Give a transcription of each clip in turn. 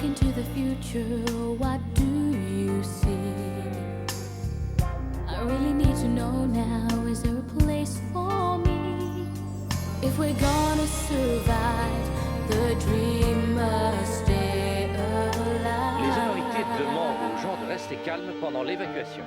look into the future, what do you see? I really need to know now, is there a place for me? If we're gonna survive, the dream must stay alive. Les autorités demandent aux gens de rester calmes pendant l'évacuation.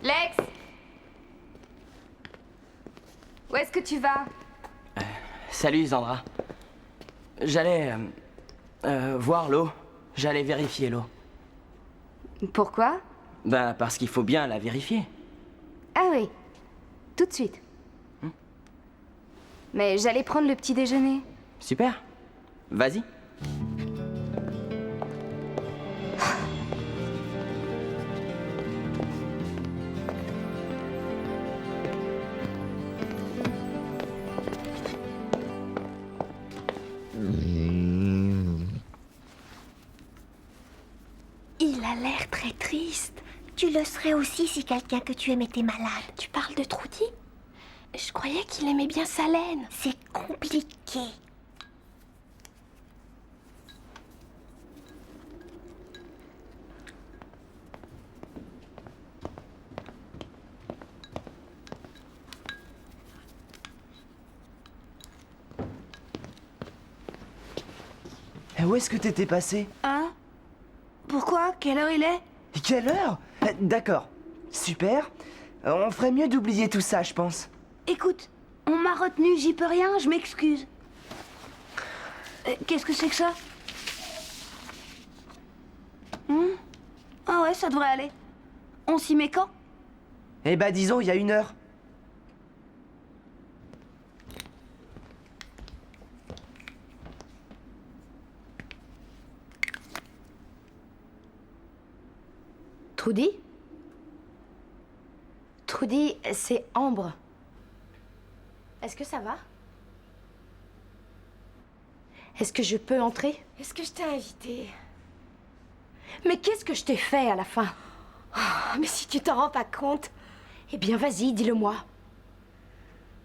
Lex! Où est-ce que tu vas? Salut Zandra. J'allais voir l'eau. J'allais vérifier l'eau. Pourquoi? Ben parce qu'il faut bien la vérifier. Ah oui, tout de suite. Mais j'allais prendre le petit déjeuner. Super. Vas-y. Il a l'air très triste. Tu le serais aussi si quelqu'un que tu aimais était malade. Tu parles de Trudy? Je croyais qu'il aimait bien Salène. C'est compliqué. Où est-ce que t'étais passé? Hein? Pourquoi? Quelle heure il est? Quelle heure? D'accord. Super. On ferait mieux d'oublier tout ça, je pense. Écoute, on m'a retenu, j'y peux rien, je m'excuse. Qu'est-ce que c'est que ça? Ah ouais, ça devrait aller. On s'y met quand? Eh ben, disons, il y a 1 heure. Trudy? Trudy, c'est Ambre. Est-ce que ça va? Est-ce que je peux entrer? Est-ce que je t'ai invité? Mais qu'est-ce que je t'ai fait à la fin? Oh, mais si tu t'en rends pas compte. Eh bien, vas-y, dis-le-moi.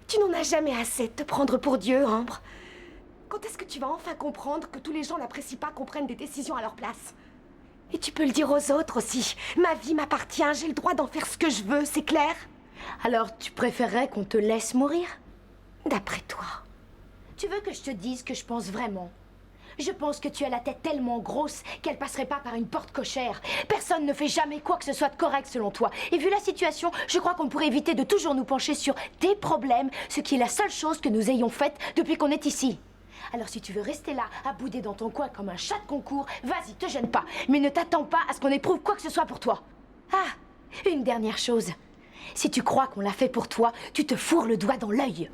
Tu n'en as jamais assez de te prendre pour Dieu, Ambre. Quand est-ce que tu vas enfin comprendre que tous les gens n'apprécient pas qu'on prenne des décisions à leur place? Et tu peux le dire aux autres aussi. Ma vie m'appartient, j'ai le droit d'en faire ce que je veux, c'est clair? Alors, tu préférerais qu'on te laisse mourir? D'après toi. Tu veux que je te dise ce que je pense vraiment? Je pense que tu as la tête tellement grosse qu'elle passerait pas par une porte cochère. Personne ne fait jamais quoi que ce soit de correct selon toi. Et vu la situation, je crois qu'on pourrait éviter de toujours nous pencher sur tes problèmes, ce qui est la seule chose que nous ayons faite depuis qu'on est ici. Alors si tu veux rester là, à bouder dans ton coin comme un chat de concours, vas-y, te gêne pas. Mais ne t'attends pas à ce qu'on éprouve quoi que ce soit pour toi. Ah, une dernière chose. Si tu crois qu'on l'a fait pour toi, tu te fourres le doigt dans l'œil.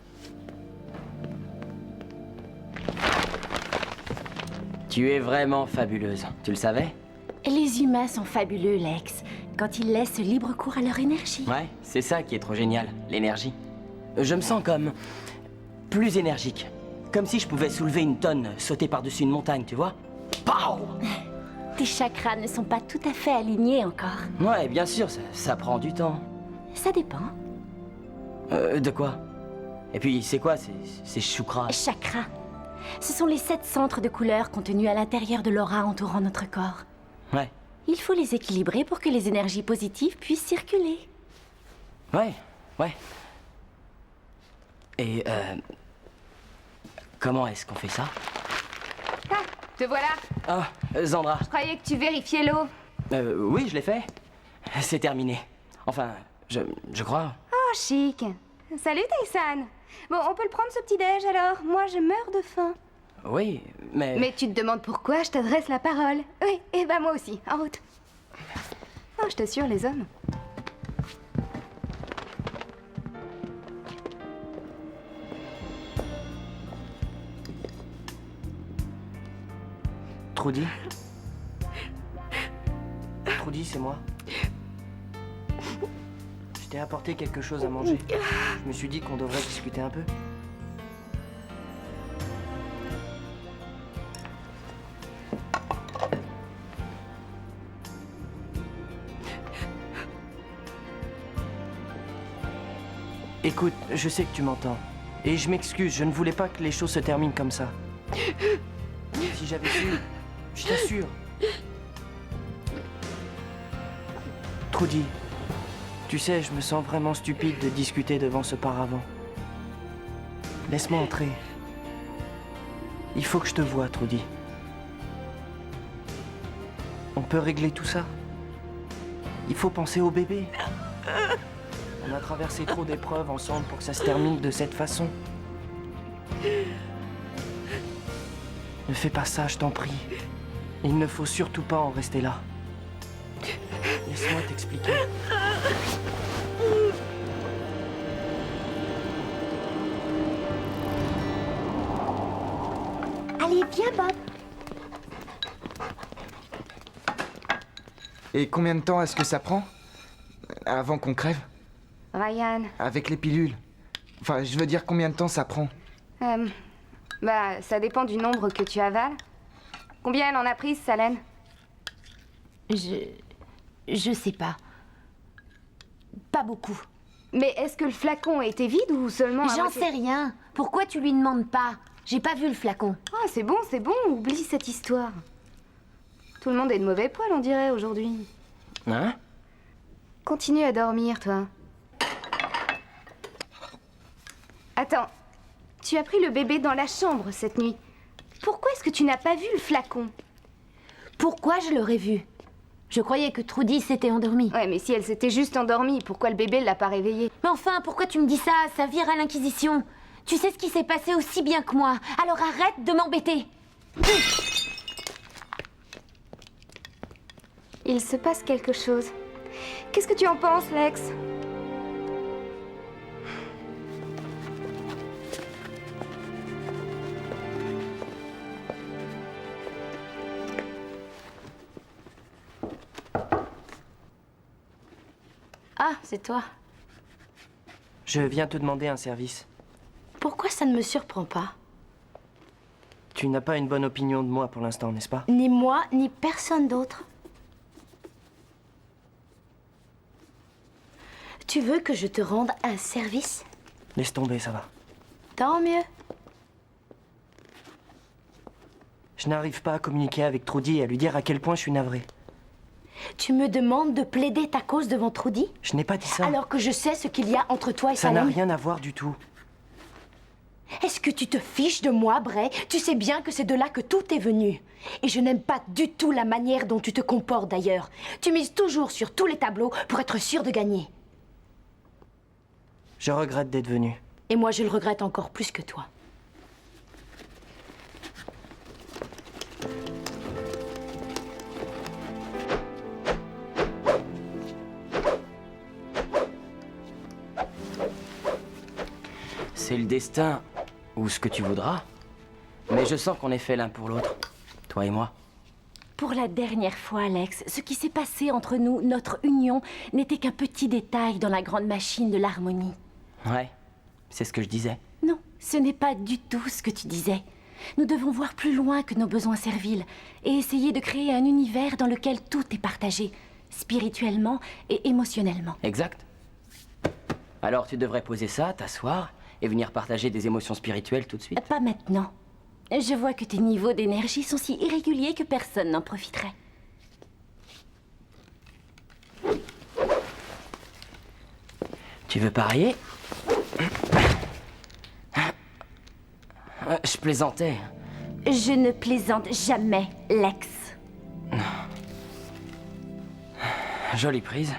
Tu es vraiment fabuleuse. Tu le savais? Les humains sont fabuleux, Lex, quand ils laissent libre cours à leur énergie. Ouais, c'est ça qui est trop génial, l'énergie. Je me sens comme plus énergique. Comme si je pouvais soulever une tonne, sauter par-dessus une montagne, tu vois? Pow! Tes chakras ne sont pas tout à fait alignés encore. Ouais, bien sûr, ça prend du temps. Ça dépend. De quoi? Et puis, c'est quoi ces chakras? Chakras. Ce sont les 7 centres de couleurs contenus à l'intérieur de l'aura entourant notre corps. Ouais. Il faut les équilibrer pour que les énergies positives puissent circuler. Ouais. Et, comment est-ce qu'on fait ça? Ah, te voilà. Ah, Zandra. Je croyais que tu vérifiais l'eau. Oui, je l'ai fait. C'est terminé. Enfin, je crois. Oh, chic. Salut, Tyson. Bon, on peut le prendre ce petit-déj alors? Moi, je meurs de faim. Oui, mais... Mais tu te demandes pourquoi je t'adresse la parole. Oui, et ben moi aussi, en route. Oh, je t'assure, les hommes. Trudy? Trudy, c'est moi. Je t'ai apporté quelque chose à manger. Je me suis dit qu'on devrait discuter un peu. Écoute, je sais que tu m'entends. Et je m'excuse, je ne voulais pas que les choses se terminent comme ça. Si j'avais su, je t'assure. Trudy, tu sais, je me sens vraiment stupide de discuter devant ce paravent. Laisse-moi entrer. Il faut que je te voie, Trudy. On peut régler tout ça. Il faut penser au bébé. On a traversé trop d'épreuves ensemble pour que ça se termine de cette façon. Ne fais pas ça, je t'en prie. Il ne faut surtout pas en rester là. Laisse-moi t'expliquer. Allez, viens, Bob. Et combien de temps est-ce que ça prend avant qu'on crève? Ryan, Avec les pilules. Enfin, je veux dire combien de temps ça prend? bah, ça dépend du nombre que tu avales. Combien elle en a prise, Salène? Je sais pas. Pas beaucoup. Mais est-ce que le flacon était vide ou seulement à J'en moitié? sais rien. Pourquoi tu lui demandes pas? J'ai pas vu le flacon. Ah, c'est bon, oublie cette histoire. Tout le monde est de mauvais poil, on dirait, aujourd'hui. Hein? Continue à dormir, toi. Attends, tu as pris le bébé dans la chambre cette nuit. Pourquoi est-ce que tu n'as pas vu le flacon? Pourquoi je l'aurais vu? Je croyais que Trudy s'était endormie. Ouais, mais si elle s'était juste endormie, pourquoi le bébé l'a pas réveillée? Mais enfin, pourquoi tu me dis ça? Ça vire à l'Inquisition. Tu sais ce qui s'est passé aussi bien que moi. Alors arrête de m'embêter. Il se passe quelque chose. Qu'est-ce que tu en penses, Lex? Ah, c'est toi. Je viens te demander un service. Pourquoi ça ne me surprend pas? Tu n'as pas une bonne opinion de moi pour l'instant, n'est-ce pas? Ni moi, ni personne d'autre. Tu veux que je te rende un service? Laisse tomber, ça va. Tant mieux. Je n'arrive pas à communiquer avec Trudy et à lui dire à quel point je suis navré. Tu me demandes de plaider ta cause devant Trudy? Je n'ai pas dit ça. Alors que je sais ce qu'il y a entre toi et Ça n'a Salem. rien à voir du tout. Est-ce que tu te fiches de moi, Bray? Tu sais bien que c'est de là que tout est venu. Et je n'aime pas du tout la manière dont tu te comportes d'ailleurs. Tu mises toujours sur tous les tableaux pour être sûr de gagner. Je regrette d'être venu. Et moi, je le regrette encore plus que toi. C'est le destin, ou ce que tu voudras. Mais je sens qu'on est fait l'un pour l'autre, toi et moi. Pour la dernière fois, Alex, ce qui s'est passé entre nous, notre union, n'était qu'un petit détail dans la grande machine de l'harmonie. Ouais, c'est ce que je disais. Non, ce n'est pas du tout ce que tu disais. Nous devons voir plus loin que nos besoins serviles et essayer de créer un univers dans lequel tout est partagé, spirituellement et émotionnellement. Exact. Alors tu devrais poser ça, t'asseoir et venir partager des émotions spirituelles tout de suite. Pas maintenant. Je vois que tes niveaux d'énergie sont si irréguliers que personne n'en profiterait. Tu veux parier? Je plaisantais. Je ne plaisante jamais, Lex. Jolie prise.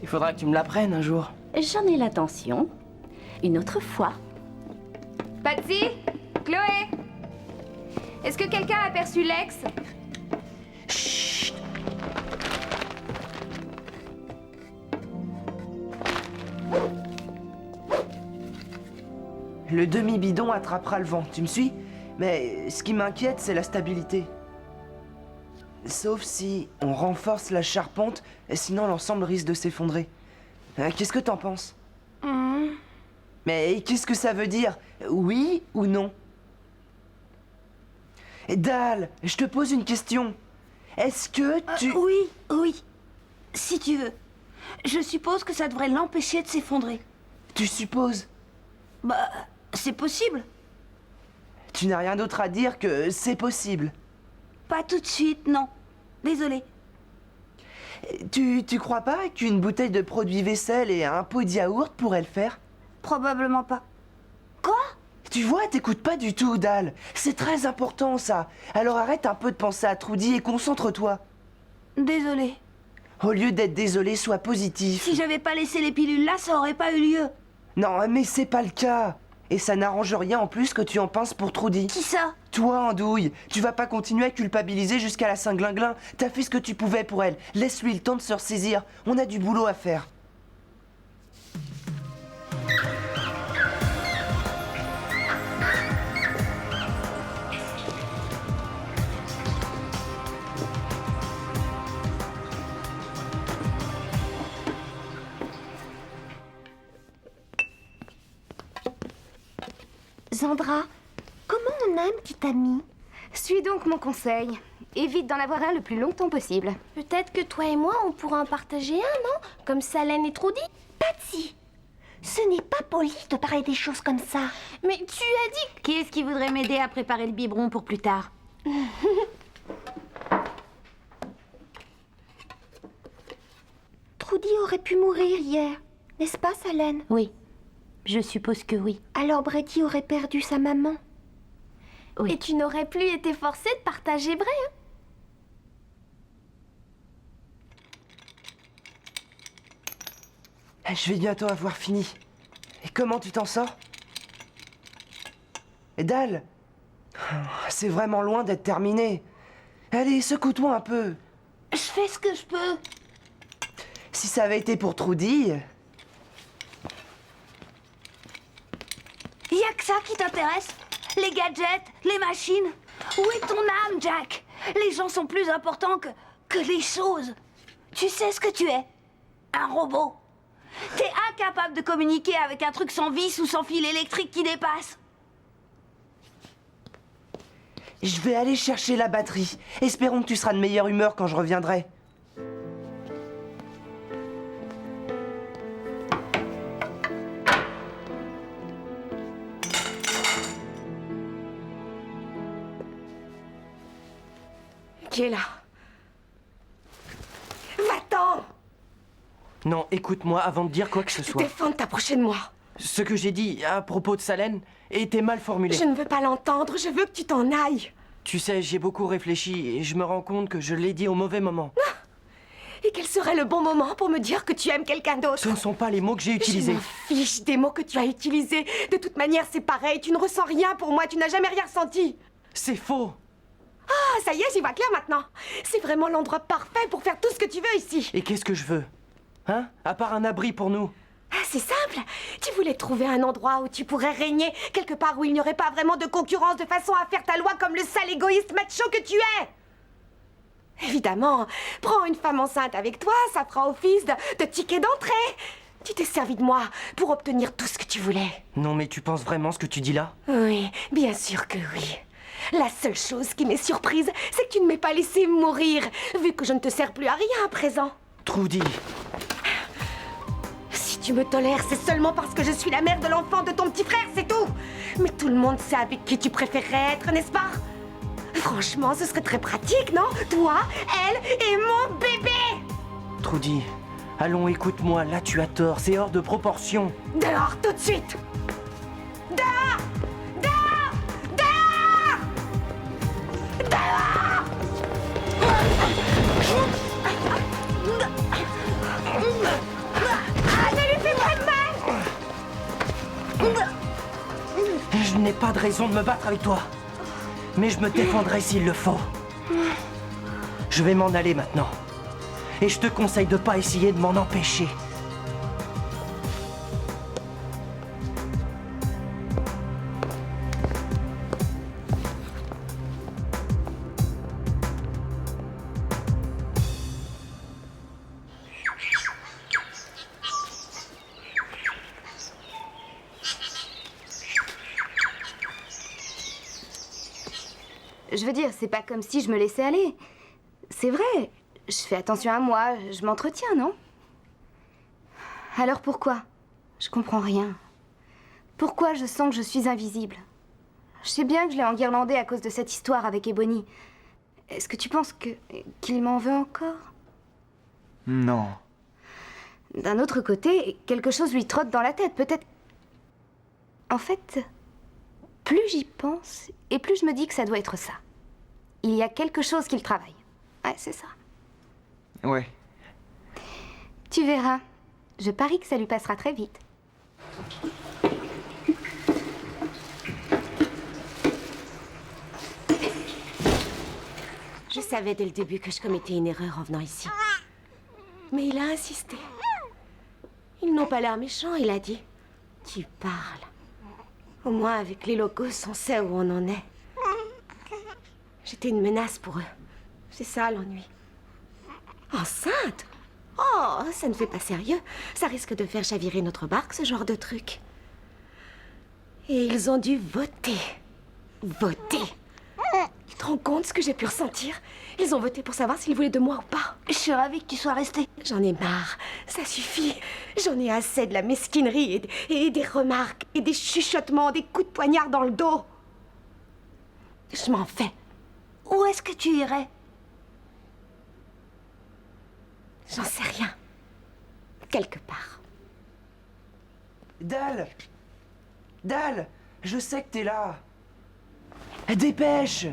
Il faudra que tu me l'apprennes un jour. J'en ai l'intention. Une autre fois. Patsy? Chloé? Est-ce que quelqu'un a aperçu Lex? Le demi-bidon attrapera le vent, tu me suis? Mais ce qui m'inquiète, c'est la stabilité. Sauf si on renforce la charpente, sinon l'ensemble risque de s'effondrer. Qu'est-ce que t'en penses? Mais qu'est-ce que ça veut dire? Oui ou non? Dal, je te pose une question. Est-ce que tu... Oui. Si tu veux. Je suppose que ça devrait l'empêcher de s'effondrer. Tu supposes? Bah, c'est possible. Tu n'as rien d'autre à dire que c'est possible. Pas tout de suite, non. Désolée. Tu crois pas qu'une bouteille de produit vaisselle et un pot de yaourt pourraient le faire? Probablement pas. Quoi? Tu vois, t'écoutes pas du tout, Dal. C'est très important, ça. Alors arrête un peu de penser à Trudy et concentre-toi. Désolée. Au lieu d'être désolé, sois positif. Si j'avais pas laissé les pilules là, ça aurait pas eu lieu. Non, mais c'est pas le cas. Et ça n'arrange rien en plus que tu en pinces pour Trudy. Qui ça? Toi, Andouille, tu vas pas continuer à culpabiliser jusqu'à la Saint-Glinglin. T'as fait ce que tu pouvais pour elle. Laisse-lui le temps de se ressaisir. On a du boulot à faire. Zandra, comment on a un petit ami? Suis donc mon conseil. Évite d'en avoir un le plus longtemps possible. Peut-être que toi et moi, on pourra en partager un, non? Comme Salène et Trudy? Patsy, ce n'est pas poli de parler des choses comme ça. Mais tu as dit... Qui est-ce qui voudrait m'aider à préparer le biberon pour plus tard? Trudy aurait pu mourir hier, n'est-ce pas, Salène? Oui. Je suppose que oui. Alors Brady aurait perdu sa maman. Oui. Et tu n'aurais plus été forcée de partager Bray, hein? Je vais bientôt avoir fini. Et comment tu t'en sors? Dal, c'est vraiment loin d'être terminé. Allez, secoue-toi un peu. Je fais ce que je peux. Si ça avait été pour Trudy... Y a que ça qui t'intéresse? Les gadgets, les machines? Où est ton âme, Jack? Les gens sont plus importants que les choses. Tu sais ce que tu es? Un robot. T'es incapable de communiquer avec un truc sans vis ou sans fil électrique qui dépasse. Je vais aller chercher la batterie. Espérons que tu seras de meilleure humeur quand je reviendrai. Qui est là? Va-t'en! Non, écoute-moi avant de dire quoi que ce soit. Défends de t'approcher de moi. Ce que j'ai dit à propos de Salène était mal formulé. Je ne veux pas l'entendre, je veux que tu t'en ailles. Tu sais, j'ai beaucoup réfléchi et je me rends compte que je l'ai dit au mauvais moment. Et quel serait le bon moment pour me dire que tu aimes quelqu'un d'autre? Ce ne sont pas les mots que j'ai Je utilisés. m'en fiche des mots que tu as utilisés. De toute manière, c'est pareil. Tu ne ressens rien pour moi. Tu n'as jamais rien ressenti. C'est faux. Ah, ça y est, j'y vois clair maintenant. C'est vraiment l'endroit parfait pour faire tout ce que tu veux ici. Et qu'est-ce que je veux? Hein? À part un abri pour nous. Ah, c'est simple. Tu voulais trouver un endroit où tu pourrais régner, quelque part où il n'y aurait pas vraiment de concurrence de façon à faire ta loi comme le sale égoïste macho que tu es. Évidemment, prends une femme enceinte avec toi, ça fera office de ticket d'entrée. Tu t'es servi de moi pour obtenir tout ce que tu voulais. Non, mais tu penses vraiment ce que tu dis là? Oui, bien sûr que oui. La seule chose qui m'est surprise, c'est que tu ne m'aies pas laissé mourir, vu que je ne te sers plus à rien à présent. Trudy. Si tu me tolères, c'est seulement parce que je suis la mère de l'enfant de ton petit frère, c'est tout. Mais tout le monde sait avec qui tu préférerais être, n'est-ce pas? Franchement, ce serait très pratique, non? Toi, elle et mon bébé! Trudy, allons, écoute-moi, là tu as tort, c'est hors de proportion. Dehors, tout de suite! Dehors! Dehors! Dehors! Dehors! Ah, ne lui fais pas de mal! Je n'ai pas de raison de me battre avec toi. Mais je me défendrai s'il le faut. Je vais m'en aller maintenant. Et je te conseille de pas essayer de m'en empêcher. Je veux dire, c'est pas comme si je me laissais aller. C'est vrai, je fais attention à moi, je m'entretiens, non? Alors pourquoi? Je comprends rien. Pourquoi je sens que je suis invisible? Je sais bien que je l'ai enguirlandé à cause de cette histoire avec Ebony. Est-ce que tu penses qu'il m'en veut encore? Non. D'un autre côté, quelque chose lui trotte dans la tête, peut-être. En fait, plus j'y pense, et plus je me dis que ça doit être ça. Il y a quelque chose qui le travaille. Ouais, c'est ça. Ouais. Tu verras. Je parie que ça lui passera très vite. Je savais dès le début que je commettais une erreur en venant ici. Mais il a insisté. Ils n'ont pas l'air méchants, il a dit. Tu parles. Au moins, avec les locaux, on sait où on en est. J'étais une menace pour eux. C'est ça l'ennui. Enceinte? Oh, ça ne fait pas sérieux. Ça risque de faire chavirer notre barque, ce genre de truc. Et ils ont dû voter. Voter. Tu te rends compte ce que j'ai pu ressentir? Ils ont voté pour savoir s'ils voulaient de moi ou pas. Je suis ravie que tu sois restée. J'en ai marre. Ça suffit. J'en ai assez de la mesquinerie et des remarques et des chuchotements, des coups de poignard dans le dos. Je m'en fais. Où est-ce que tu irais? J'en sais rien. Quelque part. Dal! Dal! Je sais que t'es là! Dépêche!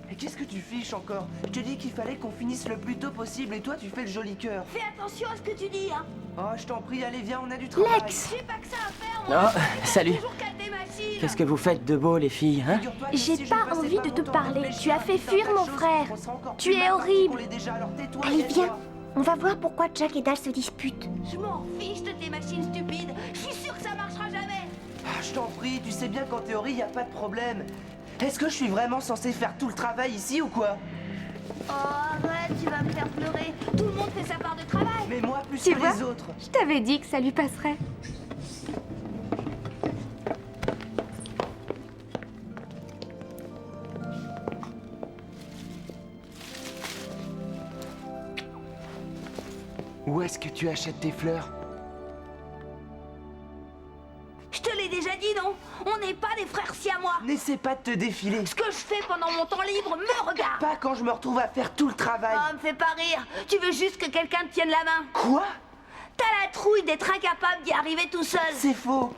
Et qu'est-ce que tu fiches encore? Je te dis qu'il fallait qu'on finisse le plus tôt possible et toi tu fais le joli cœur. Fais attention à ce que tu dis, hein. Oh, je t'en prie, allez viens, on a du travail. Lex! J'ai pas que ça à faire, moi. Oh, salut. Toujours qu'à tes machines. Qu'est-ce que vous faites de beau, les filles, hein? Figure-toi que J'ai si je pas passais envie pas de mon te temps à parler. réfléchir Tu as à fait tout un fuir tas de mon choses, frère. on sera encore Tu plus es mal horrible. qu'on l'est déjà, alors tais-toi, Allez, tais-toi. viens. On va voir pourquoi Jack et Dal se disputent. Je m'en fiche de tes machines stupides. Je suis sûre que ça marchera jamais. Ah, je t'en prie, tu sais bien qu'en théorie, y a pas de problème. Est-ce que je suis vraiment censé faire tout le travail ici ou quoi? Oh, arrête, tu vas me faire pleurer. Tout le monde fait sa part de travail. Mais moi plus Tu que vois? les autres. Je t'avais dit que ça lui passerait. Où est-ce que tu achètes tes fleurs? Je te l'ai déjà dit, non? On n'est pas des frères siamois. N'essaie pas de te défiler. Ce que je fais pendant mon temps libre me regarde. Pas quand je me retrouve à faire tout le travail. Oh, me fais pas rire. Tu veux juste que quelqu'un te tienne la main. Quoi? T'as la trouille d'être incapable d'y arriver tout seul. C'est faux.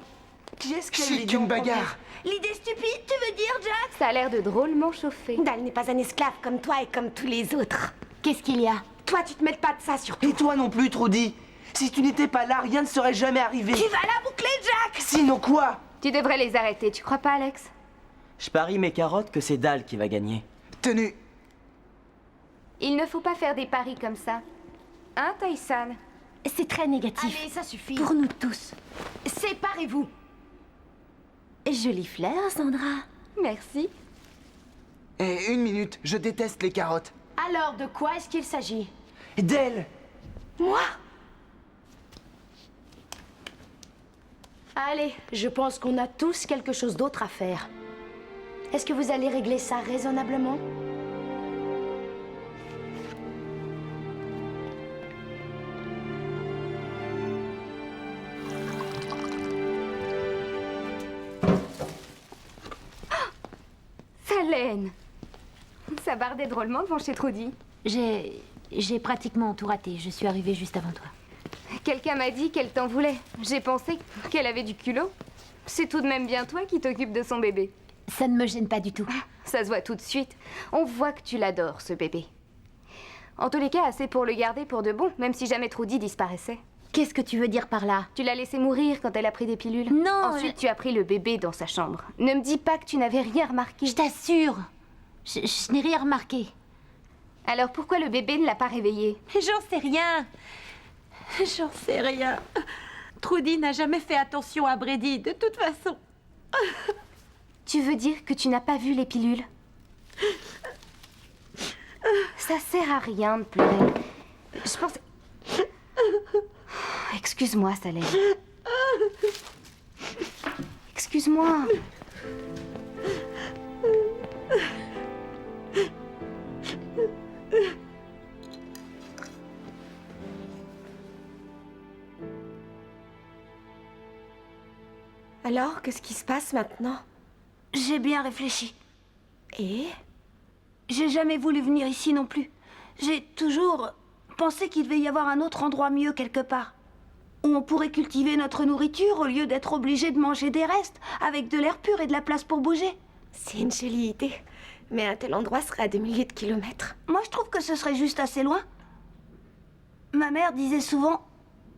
Qui est-ce qui a eu C'est l'idée qu'une en premier? bagarre. L'idée stupide, tu veux dire, Jack? Ça a l'air de drôlement chauffer. Dal n'est pas un esclave comme toi et comme tous les autres. Qu'est-ce qu'il y a? Toi, tu te mêles pas de ça surtout. Et toi non plus, Trudy. Si tu n'étais pas là, rien ne serait jamais arrivé. Tu vas la boucler, Jack. Sinon quoi? Tu devrais les arrêter, tu crois pas, Alex? Je parie mes carottes que c'est Dal qui va gagner. Tenue. Il ne faut pas faire des paris comme ça. Hein, Tyson? C'est très négatif. Allez, ça suffit. Pour nous tous. Séparez-vous. Jolie fleur, Sandra. Merci. Et une minute, je déteste les carottes. Alors, de quoi est-ce qu'il s'agit? D'elle. Moi? Allez, je pense qu'on a tous quelque chose d'autre à faire. Est-ce que vous allez régler ça raisonnablement? Salène! Ça bardait drôlement devant chez Trudy. J'ai pratiquement tout raté. Je suis arrivée juste avant toi. Quelqu'un m'a dit qu'elle t'en voulait. J'ai pensé qu'elle avait du culot. C'est tout de même bien toi qui t'occupes de son bébé. Ça ne me gêne pas du tout. Ça se voit tout de suite. On voit que tu l'adores, ce bébé. En tous les cas, assez pour le garder pour de bon, même si jamais Trudy disparaissait. Qu'est-ce que tu veux dire par là? Tu l'as laissé mourir quand elle a pris des pilules. Non, Ensuite, tu as pris le bébé dans sa chambre. Ne me dis pas que tu n'avais rien remarqué. Je t'assure. Je n'ai rien remarqué. Alors pourquoi le bébé ne l'a pas réveillé? J'en sais rien. J'en sais rien. Trudy n'a jamais fait attention à Brady, de toute façon. Tu veux dire que tu n'as pas vu les pilules? Ça sert à rien de pleurer. Je pense... Excuse-moi, Salène. Excuse-moi. Alors, qu'est-ce qui se passe maintenant? J'ai bien réfléchi. Et? J'ai jamais voulu venir ici non plus. J'ai toujours pensé qu'il devait y avoir un autre endroit mieux quelque part. Où on pourrait cultiver notre nourriture au lieu d'être obligé de manger des restes, avec de l'air pur et de la place pour bouger. C'est une jolie idée. Mais un tel endroit serait à des milliers de kilomètres. Moi, je trouve que ce serait juste assez loin. Ma mère disait souvent,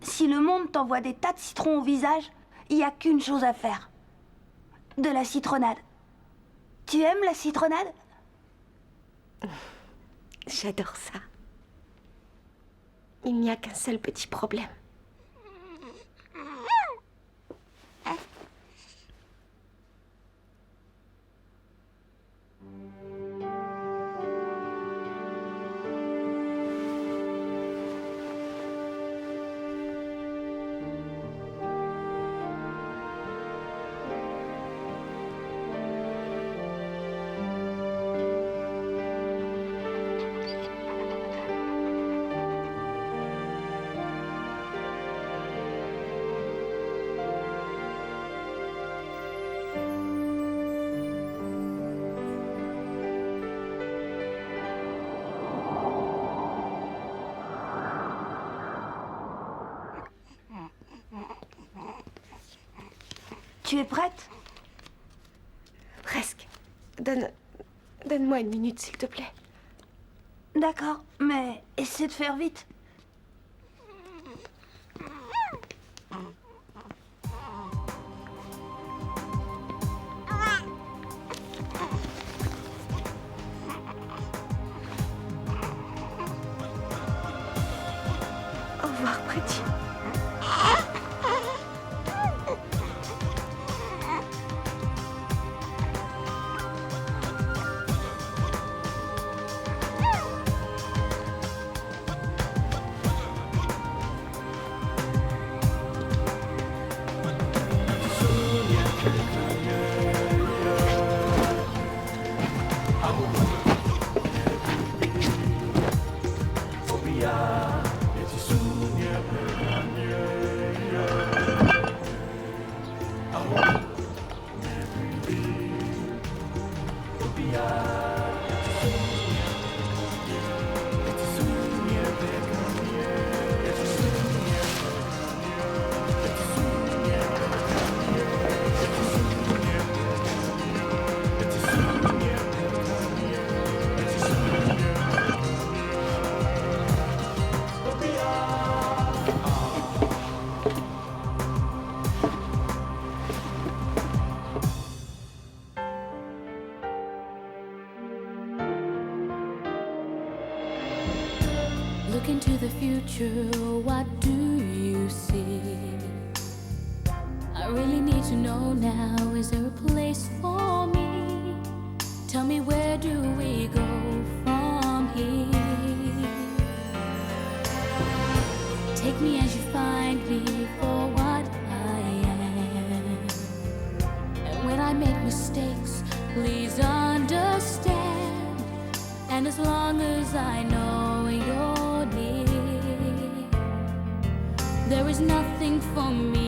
si le monde t'envoie des tas de citrons au visage, il n'y a qu'une chose à faire. De la citronnade. Tu aimes la citronnade? J'adore ça. Il n'y a qu'un seul petit problème. Tu es prête? Presque. Donne-moi une minute, s'il te plaît. D'accord, mais essaie de faire vite. Au revoir, Pretty. Look into the future, what do you see? I really need to know now, is there a place for me? Tell me, where do we go from here? Take me as you find me for what I am. And when I make mistakes, please understand. And as long as I know you're near, there is nothing for me